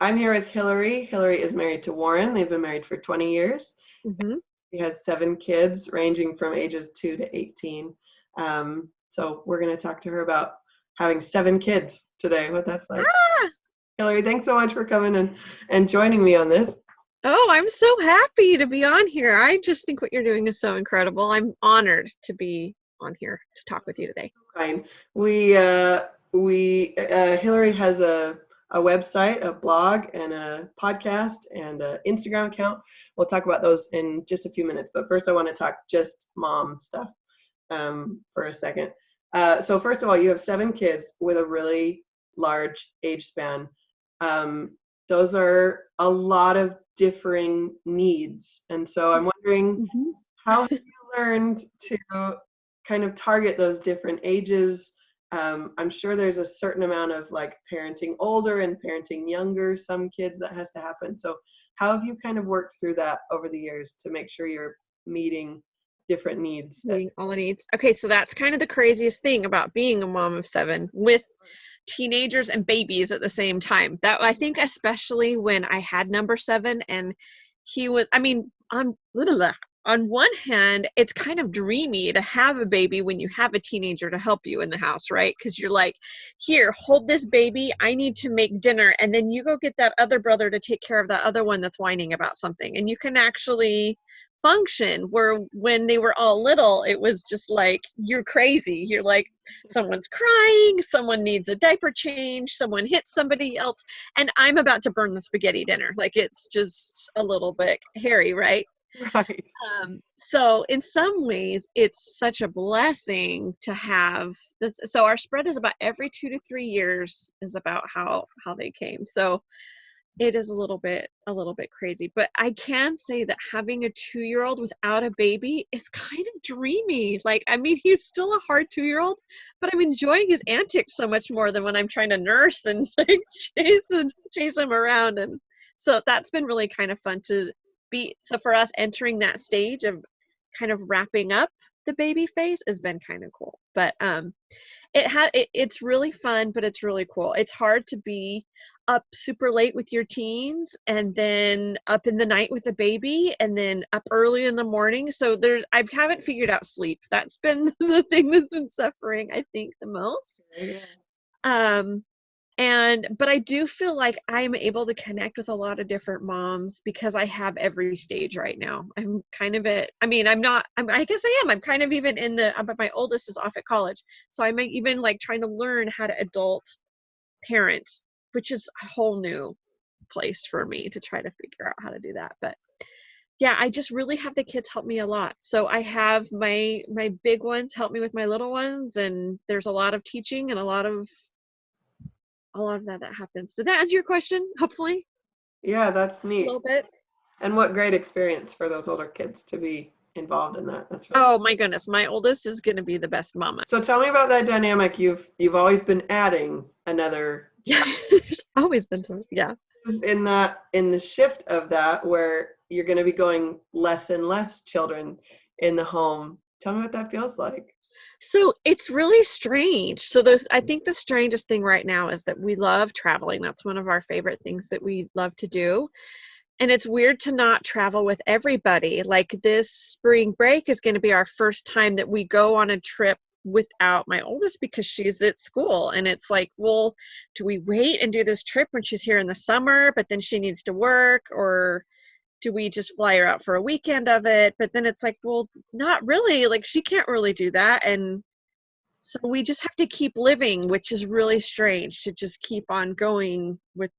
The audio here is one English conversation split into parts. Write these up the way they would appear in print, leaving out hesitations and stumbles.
I'm here with Hillary. Hillary is married to Warren. They've been married for 20 years. Mm-hmm. He has 7 kids ranging from ages 2 to 18. So we're going to talk to her about having 7 kids today, what that's like. Ah! Hillary, thanks so much for coming and joining me on this. Oh, I'm so happy to be on here. I just think what you're doing is so incredible. I'm honored to be on here to talk with you today. Fine. Hillary has a website, a blog, and a podcast, and an Instagram account. We'll talk about those in just a few minutes. But first, I want to talk just mom stuff for a second. So first of all, you have 7 kids with a really large age span. Those are a lot of differing needs. And so I'm wondering, Mm-hmm. how have you learned to kind of target those different ages? I'm sure there's a certain amount of like parenting older and parenting younger, some kids that has to happen. So how have you kind of worked through that over the years to make sure you're meeting different needs? Meeting all the needs. Okay, so that's kind of the craziest thing about being a mom of 7 with teenagers and babies at the same time. That I think especially when I had number 7 and he was, I mean, on one hand, it's kind of dreamy to have a baby when you have a teenager to help you in the house, right? Because you're like, here, hold this baby. I need to make dinner. And then you go get that other brother to take care of that other one that's whining about something. And you can actually function, where when they were all little, it was just like, you're crazy. You're like, someone's crying, someone needs a diaper change, someone hit somebody else, and I'm about to burn the spaghetti dinner. Like, it's just a little bit hairy, right? Right. So in some ways, it's such a blessing to have this. So our spread is about every 2 to 3 years is about how they came. So it is a little bit crazy, but I can say that having a 2-year-old without a baby is kind of dreamy. Like, I mean, he's still a hard 2-year-old, but I'm enjoying his antics so much more than when I'm trying to nurse and like chase him around. And so that's been really kind of fun to be. So for us, entering that stage of kind of wrapping up the baby phase has been kind of cool. But it's really fun, but it's really cool. It's hard to be up super late with your teens and then up in the night with a baby and then up early in the morning. So I haven't figured out sleep. That's been the thing that's been suffering, I think, the most. Yeah. But I do feel like I'm able to connect with a lot of different moms because I have every stage right now. I'm kind of I guess I am. I'm kind of even but my oldest is off at college. So I'm even like trying to learn how to adult parent, which is a whole new place for me to try to figure out how to do that. But yeah, I just really have the kids help me a lot. So I have my big ones help me with my little ones, and there's a lot of teaching and a lot of that happens. Did that answer your question? Hopefully. Yeah, that's A neat. little bit. And what great experience for those older kids to be involved in that. That's really Oh my goodness, my oldest is going to be the best mama. So tell me about that dynamic. You've always been adding another There's always been so, yeah. in the shift of that, where you're going to be going less and less children in the home. Tell me what that feels like. So it's really strange. So I think the strangest thing right now is that we love traveling. That's one of our favorite things that we love to do. And it's weird to not travel with everybody. Like, this spring break is going to be our first time that we go on a trip without my oldest because she's at school. And it's like, well, do we wait and do this trip when she's here in the summer, but then she needs to work? Or do we just fly her out for a weekend of it? But then it's like, well, not really. Like, she can't really do that. And so we just have to keep living, which is really strange to just keep on going with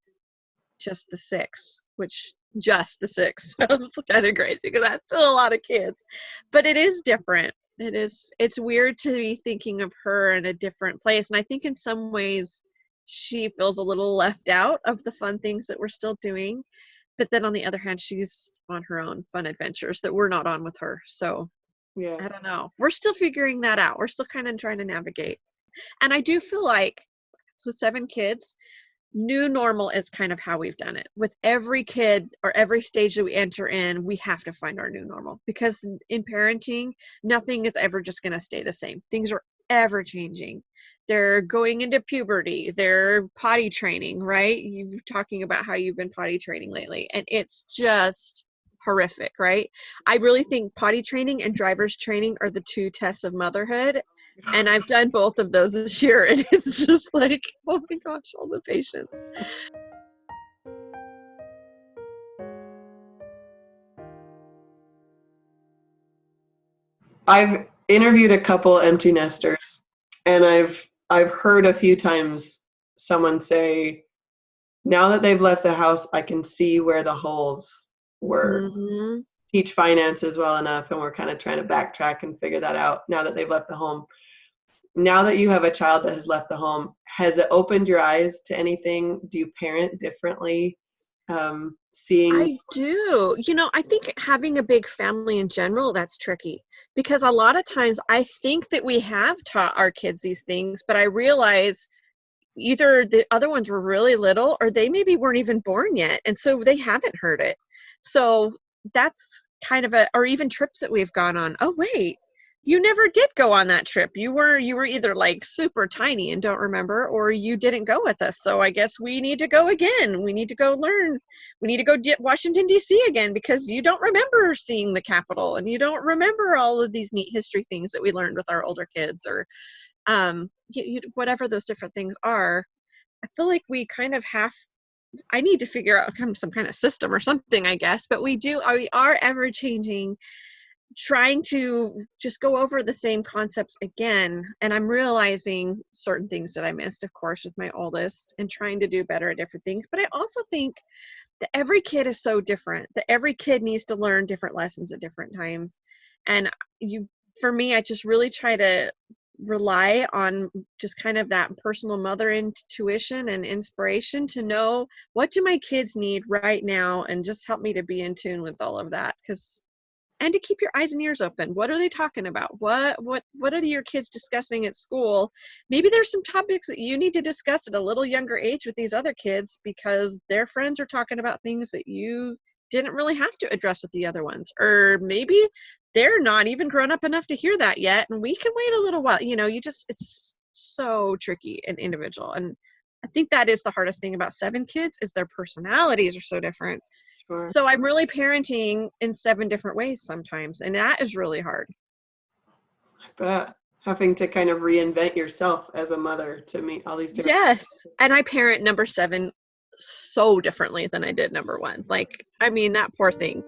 just the 6, which just the 6 sounds kind of crazy because that's still a lot of kids, but it is different. It's weird to be thinking of her in a different place. And I think in some ways she feels a little left out of the fun things that we're still doing. But then on the other hand, she's on her own fun adventures that we're not on with her. So Yeah. I don't know. We're still figuring that out. We're still kind of trying to navigate. And I do feel like, so 7 kids, new normal is kind of how we've done it. With every kid or every stage that we enter in, we have to find our new normal, because in parenting, nothing is ever just going to stay the same. Things are ever changing. they're going into puberty, they're potty training, right? You talking about how you've been potty training lately, and it's just horrific, right? I really think potty training and driver's training are the two tests of motherhood, and I've done both of those this year, and it's just like, oh my gosh, all the patience. I've interviewed a couple empty nesters, and I've heard a few times someone say, now that they've left the house, I can see where the holes were. Mm-hmm. Teach finances well enough, and we're kind of trying to backtrack and figure that out now that they've left the home. Now that you have a child that has left the home, has it opened your eyes to anything? Do you parent differently? Seeing I do. I think having a big family in general, that's tricky, because a lot of times I think that we have taught our kids these things, but I realize either the other ones were really little or they maybe weren't even born yet. And so they haven't heard it. So that's kind of or even trips that we've gone on. Oh, wait, you never did go on that trip. You were either like super tiny and don't remember, or you didn't go with us. So I guess we need to go again. We need to go learn. We need to go Washington, D.C. again, because you don't remember seeing the Capitol and you don't remember all of these neat history things that we learned with our older kids, or whatever those different things are. I feel like we kind of I need to figure out some kind of system or something, I guess, but we are ever changing, trying to just go over the same concepts again. And I'm realizing certain things that I missed, of course, with my oldest, and trying to do better at different things. But I also think that every kid is so different, that every kid needs to learn different lessons at different times. And for me, I just really try to rely on just kind of that personal mother intuition and inspiration to know, what do my kids need right now, and just help me to be in tune with all of that. And to keep your eyes and ears open. What are they talking about? What are your kids discussing at school? Maybe there's some topics that you need to discuss at a little younger age with these other kids, because their friends are talking about things that you didn't really have to address with the other ones. Or maybe they're not even grown up enough to hear that yet, and we can wait a little while. It's so tricky and individual. And I think that is the hardest thing about 7 kids, is their personalities are so different. Sure. So I'm really parenting in 7 different ways sometimes, and that is really hard. But having to kind of reinvent yourself as a mother to meet all these different. Yes, and I parent number 7 so differently than I did number 1. Like, I mean, that poor thing.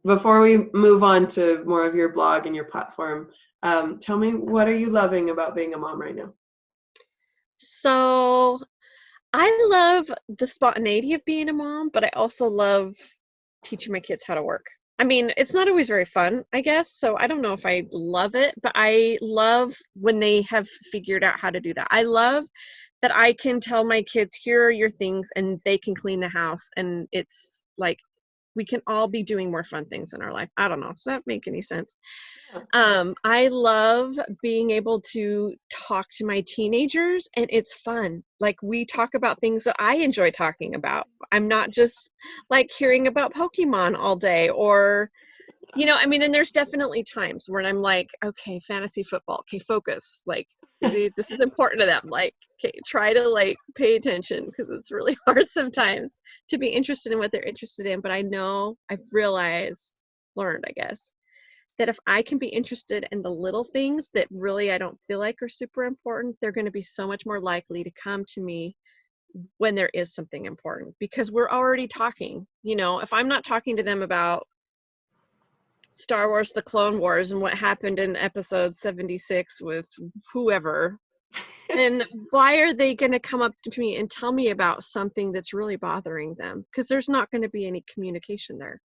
Before we move on to more of your blog and your platform, tell me, what are you loving about being a mom right now? So I love the spontaneity of being a mom, but I also love teaching my kids how to work. I mean, it's not always very fun, I guess. So I don't know if I love it, but I love when they have figured out how to do that. I love that I can tell my kids, here are your things, and they can clean the house. And it's like, we can all be doing more fun things in our life. I don't know. Does that make any sense? I love being able to talk to my teenagers, and it's fun. Like, we talk about things that I enjoy talking about. I'm not just like hearing about Pokemon all day, or, and there's definitely times when I'm like, okay, fantasy football, okay, focus. Like, this is important to them. Like, okay, try to like pay attention, because it's really hard sometimes to be interested in what they're interested in. But I know I've learned, I guess, that if I can be interested in the little things that really I don't feel like are super important, they're going to be so much more likely to come to me when there is something important, because we're already talking. If I'm not talking to them about Star Wars, the Clone Wars, and what happened in episode 76 with whoever, then why are they going to come up to me and tell me about something that's really bothering them? Because there's not going to be any communication there.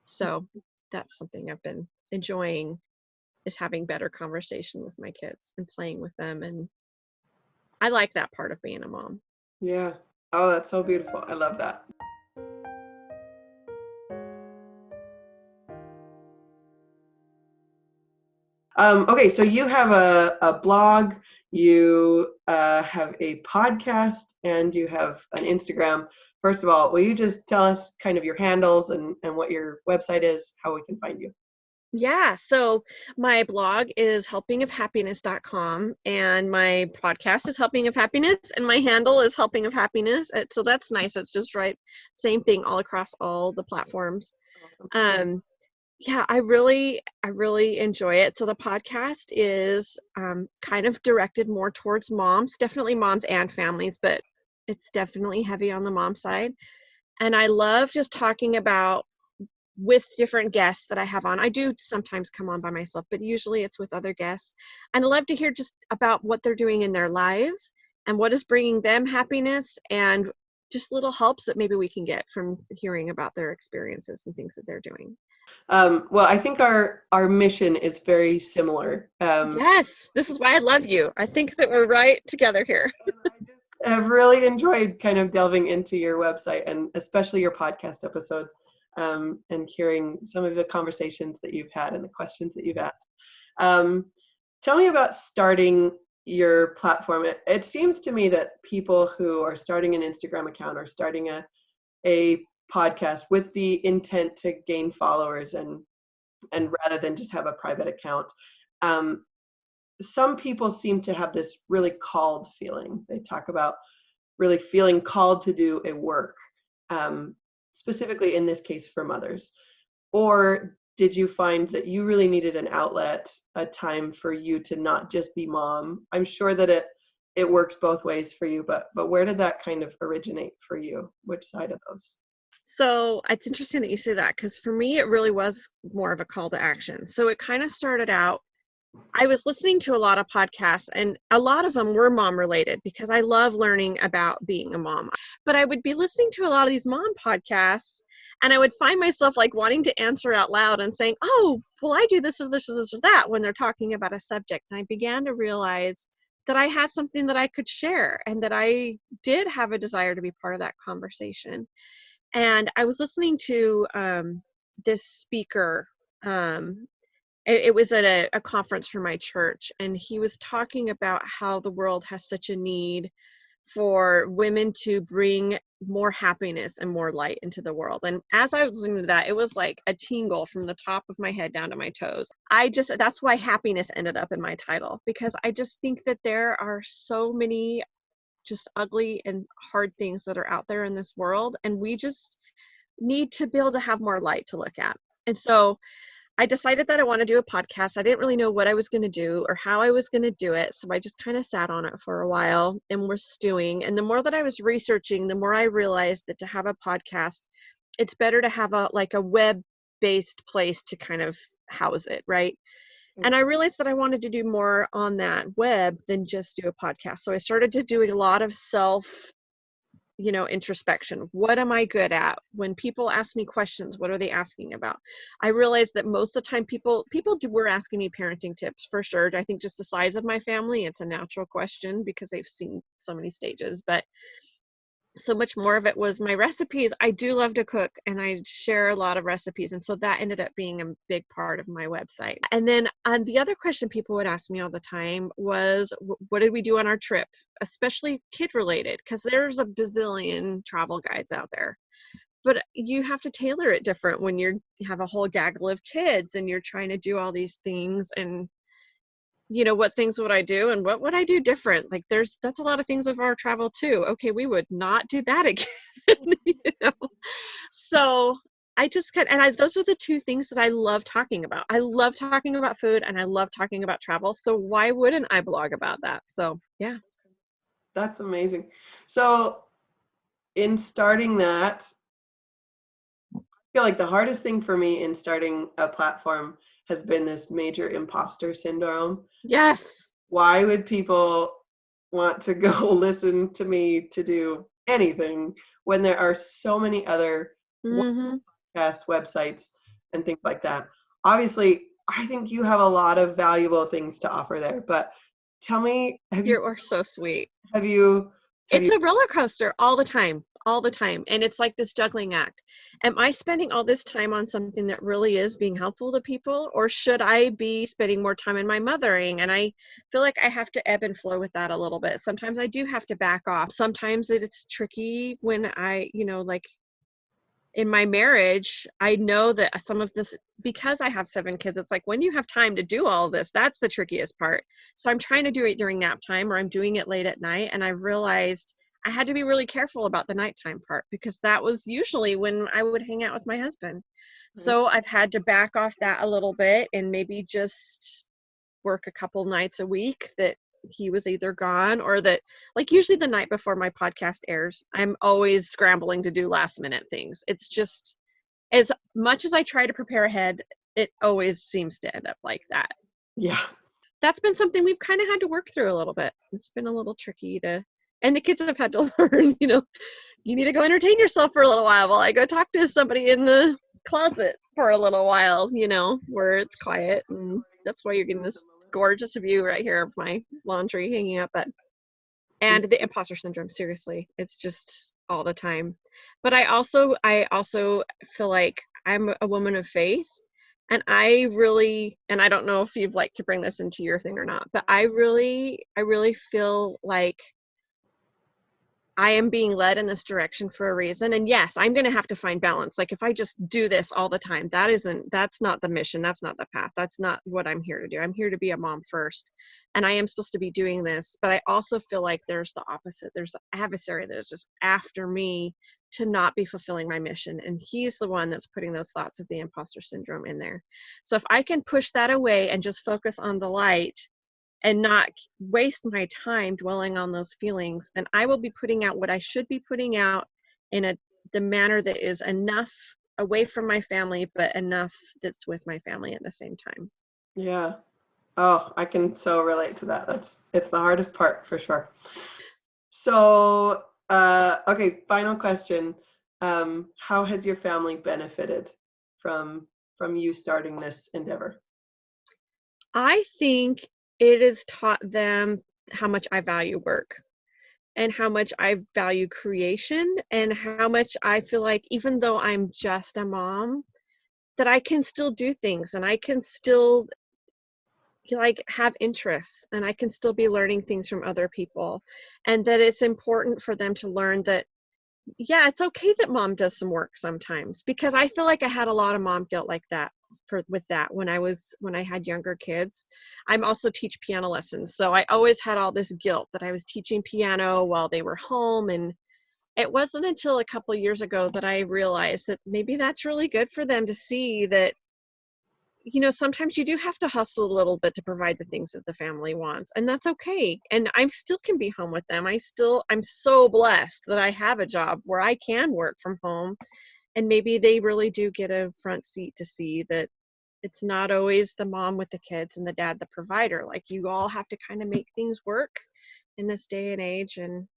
So that's something I've been enjoying, is having better conversation with my kids and playing with them. And I like that part of being a mom. Yeah. Oh, that's so beautiful. I love that. Okay, so you have a blog, you have a podcast, and you have an Instagram. first of all, will you just tell us kind of your handles and what your website is, how we can find you? Yeah, so my blog is helpingofhappiness.com, and my podcast is Helping of Happiness, and my handle is Helping of Happiness. So that's nice. It's just right, same thing all across all the platforms. Awesome. Yeah, I really enjoy it. So the podcast is kind of directed more towards moms, definitely moms and families, but it's definitely heavy on the mom side. And I love just talking about with different guests that I have on. I do sometimes come on by myself, but usually it's with other guests. And I love to hear just about what they're doing in their lives and what is bringing them happiness, and just little helps that maybe we can get from hearing about their experiences and things that they're doing. Well, I think our mission is very similar. Yes, this is why I love you. I think that we're right together here. I've really enjoyed kind of delving into your website and especially your podcast episodes, and hearing some of the conversations that you've had and the questions that you've asked. Tell me about starting your platform. It seems to me that people who are starting an Instagram account or starting a podcast with the intent to gain followers and rather than just have a private account, some people seem to have this really called feeling. They talk about really feeling called to do a work, specifically in this case for mothers. Or did you find that you really needed an outlet, a time for you to not just be mom? I'm sure that it works both ways for you, but where did that kind of originate for you? Which side of those? So it's interesting that you say that, because for me, it really was more of a call to action. So it kind of started out, I was listening to a lot of podcasts, and a lot of them were mom related because I love learning about being a mom. But I would be listening to a lot of these mom podcasts, and I would find myself like wanting to answer out loud and saying, oh, well, I do this or this or this or that when they're talking about a subject. And I began to realize that I had something that I could share, and that I did have a desire to be part of that conversation. And I was listening to this speaker. It was at a conference for my church, and he was talking about how the world has such a need for women to bring more happiness and more light into the world. And as I was listening to that, it was like a tingle from the top of my head down to my toes. That's why happiness ended up in my title, because I just think that there are so many just ugly and hard things that are out there in this world, and we just need to be able to have more light to look at. And so I decided that I want to do a podcast. I didn't really know what I was going to do or how I was going to do it. So I just kind of sat on it for a while and was stewing. And the more that I was researching, the more I realized that to have a podcast, it's better to have a web-based place to kind of house it, right? And I realized that I wanted to do more on that web than just do a podcast. So I started to do a lot of introspection. What am I good at? When people ask me questions, what are they asking about? I realized that most of the time people were asking me parenting tips, for sure. I think just the size of my family, it's a natural question because they've seen so many stages, but so much more of it was my recipes. I do love to cook, and I share a lot of recipes. And so that ended up being a big part of my website. And then the other question people would ask me all the time was, what did we do on our trip? Especially kid related, because there's a bazillion travel guides out there. But you have to tailor it different when you have a whole gaggle of kids and you're trying to do all these things. And what things would I do and what would I do different? Like that's a lot of things of our travel too. Okay, we would not do that again. So I just those are the two things that I love talking about. I love talking about food and I love talking about travel. So why wouldn't I blog about that? So yeah. That's amazing. So in starting that, I feel like the hardest thing for me in starting a platform has been this major imposter syndrome. Yes. Why would people want to go listen to me to do anything when there are so many other podcast websites and things like that? Obviously, I think you have a lot of valuable things to offer there, but tell me, You are so sweet. have you It's a roller coaster all the time. all the time. And it's like this juggling act. Am I spending all this time on something that really is being helpful to people, or should I be spending more time in my mothering? And I feel like I have to ebb and flow with that a little bit. Sometimes I do have to back off. Sometimes it's tricky when I, like in my marriage, I know that some of this, because I have 7 kids, it's like when you have time to do all of this, that's the trickiest part. So I'm trying to do it during nap time, or I'm doing it late at night. And I realized I had to be really careful about the nighttime part, because that was usually when I would hang out with my husband. So I've had to back off that a little bit and maybe just work a couple nights a week that he was either gone, or that, like, usually the night before my podcast airs, I'm always scrambling to do last minute things. It's just, as much as I try to prepare ahead, it always seems to end up like that. Yeah. That's been something we've kind of had to work through a little bit. It's been a little tricky and the kids have had to learn, you need to go entertain yourself for a little while I go talk to somebody in the closet for a little while, where it's quiet. And that's why you're getting this gorgeous view right here of my laundry hanging up. And the imposter syndrome, seriously, it's just all the time. But I also feel like I'm a woman of faith, and I don't know if you'd like to bring this into your thing or not, but I really feel like I am being led in this direction for a reason. And yes, I'm going to have to find balance. Like, if I just do this all the time, that's not the mission. That's not the path. That's not what I'm here to do. I'm here to be a mom first. And I am supposed to be doing this, but I also feel like there's the opposite. There's the adversary that is just after me to not be fulfilling my mission. And he's the one that's putting those thoughts of the imposter syndrome in there. So if I can push that away and just focus on the light, and not waste my time dwelling on those feelings, then I will be putting out what I should be putting out in the manner that is enough away from my family, but enough that's with my family at the same time. Yeah. Oh, I can so relate to that. It's the hardest part for sure. So, okay, final question. How has your family benefited from you starting this endeavor? I think it has taught them how much I value work, and how much I value creation, and how much I feel like, even though I'm just a mom, that I can still do things, and I can still have interests, and I can still be learning things from other people. And that it's important for them to learn that, yeah, it's okay that mom does some work sometimes, because I feel like I had a lot of mom guilt like that with that when I had younger kids. I'm also teach piano lessons, so I always had all this guilt that I was teaching piano while they were home. And it wasn't until a couple years ago that I realized that maybe that's really good for them to see that, sometimes you do have to hustle a little bit to provide the things that the family wants, and that's okay. And I still can be home with them. I'm so blessed that I have a job where I can work from home. And maybe they really do get a front seat to see that it's not always the mom with the kids and the dad the provider. Like, you all have to kind of make things work in this day and age. And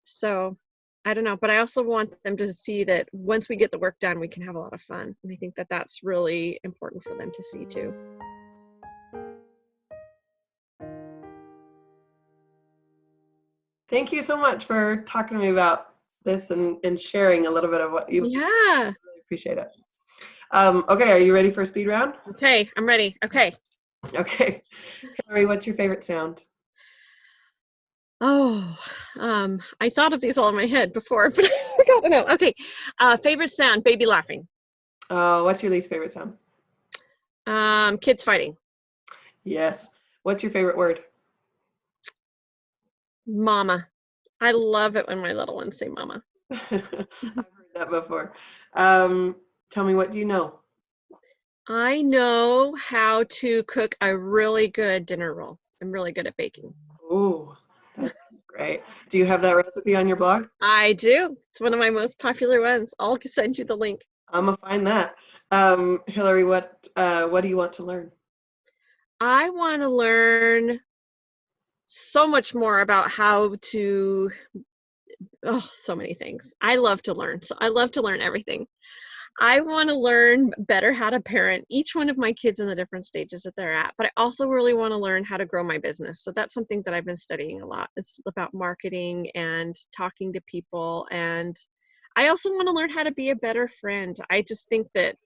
so I don't know, but I also want them to see that once we get the work done, we can have a lot of fun. And I think that that's really important for them to see too. Thank you so much for talking to me about this and sharing a little bit of what you. Yeah. I really appreciate it. Okay, are you ready for a speed round? Okay, I'm ready. Okay. Okay. Hillary, what's your favorite sound? Oh, I thought of these all in my head before, but I forgot to know. Okay. Favorite sound, baby laughing. What's your least favorite sound? Kids fighting. Yes. What's your favorite word? Mama. I love it when my little ones say mama. I've heard that before. Tell me, what do you know? I know how to cook a really good dinner roll. I'm really good at baking. Ooh, that's great. Do you have that recipe on your blog? I do. It's one of my most popular ones. I'll send you the link. I'm gonna find that. Hillary, what do you want to learn? I want to learn so much more about how to, so many things. I love to learn. So I love to learn everything. I want to learn better how to parent each one of my kids in the different stages that they're at, but I also really want to learn how to grow my business. So that's something that I've been studying a lot. It's about marketing and talking to people and I also want to learn how to be a better friend. I just think that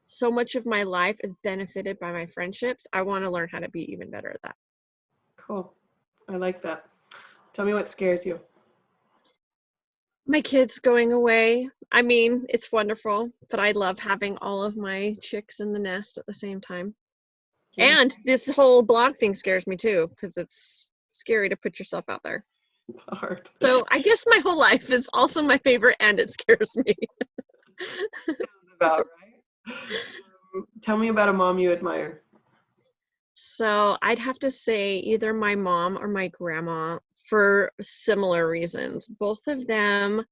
so much of my life is benefited by my friendships. I want to learn how to be even better at that. Cool. I like that. Tell me what scares you. My kids going away. I mean, it's wonderful, but I love having all of my chicks in the nest at the same time. Yeah, And this whole blog thing scares me too, because it's scary to put yourself out there. it's hard. So I guess my whole life is also my favorite, and it scares me. About right. Tell me about a mom you admire. So I'd have to say either my mom or my grandma for similar reasons. Both of them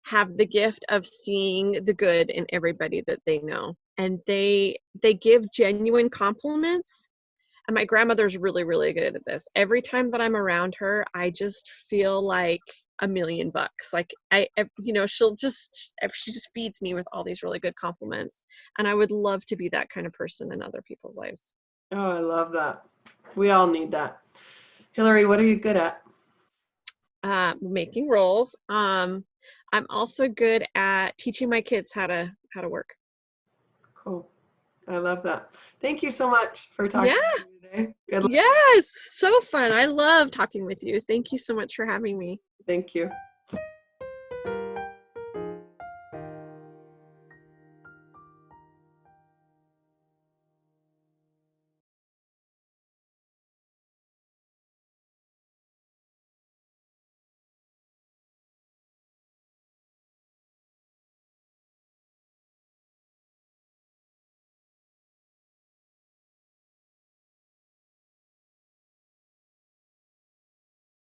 have the gift of seeing the good in everybody that they know, and they give genuine compliments. And my grandmother's really, really good at this. Every time that I'm around her, I just feel like $1,000,000. Like she just feeds me with all these really good compliments. And I would love to be that kind of person in other people's lives. Oh, I love that. We all need that. Hillary, what are you good at? Making rolls. I'm also good at teaching my kids how to work. Cool. I love that. Thank you so much for talking Yeah, to me today. Good luck. yes, so fun. I love talking with you. Thank you so much for having me. Thank you.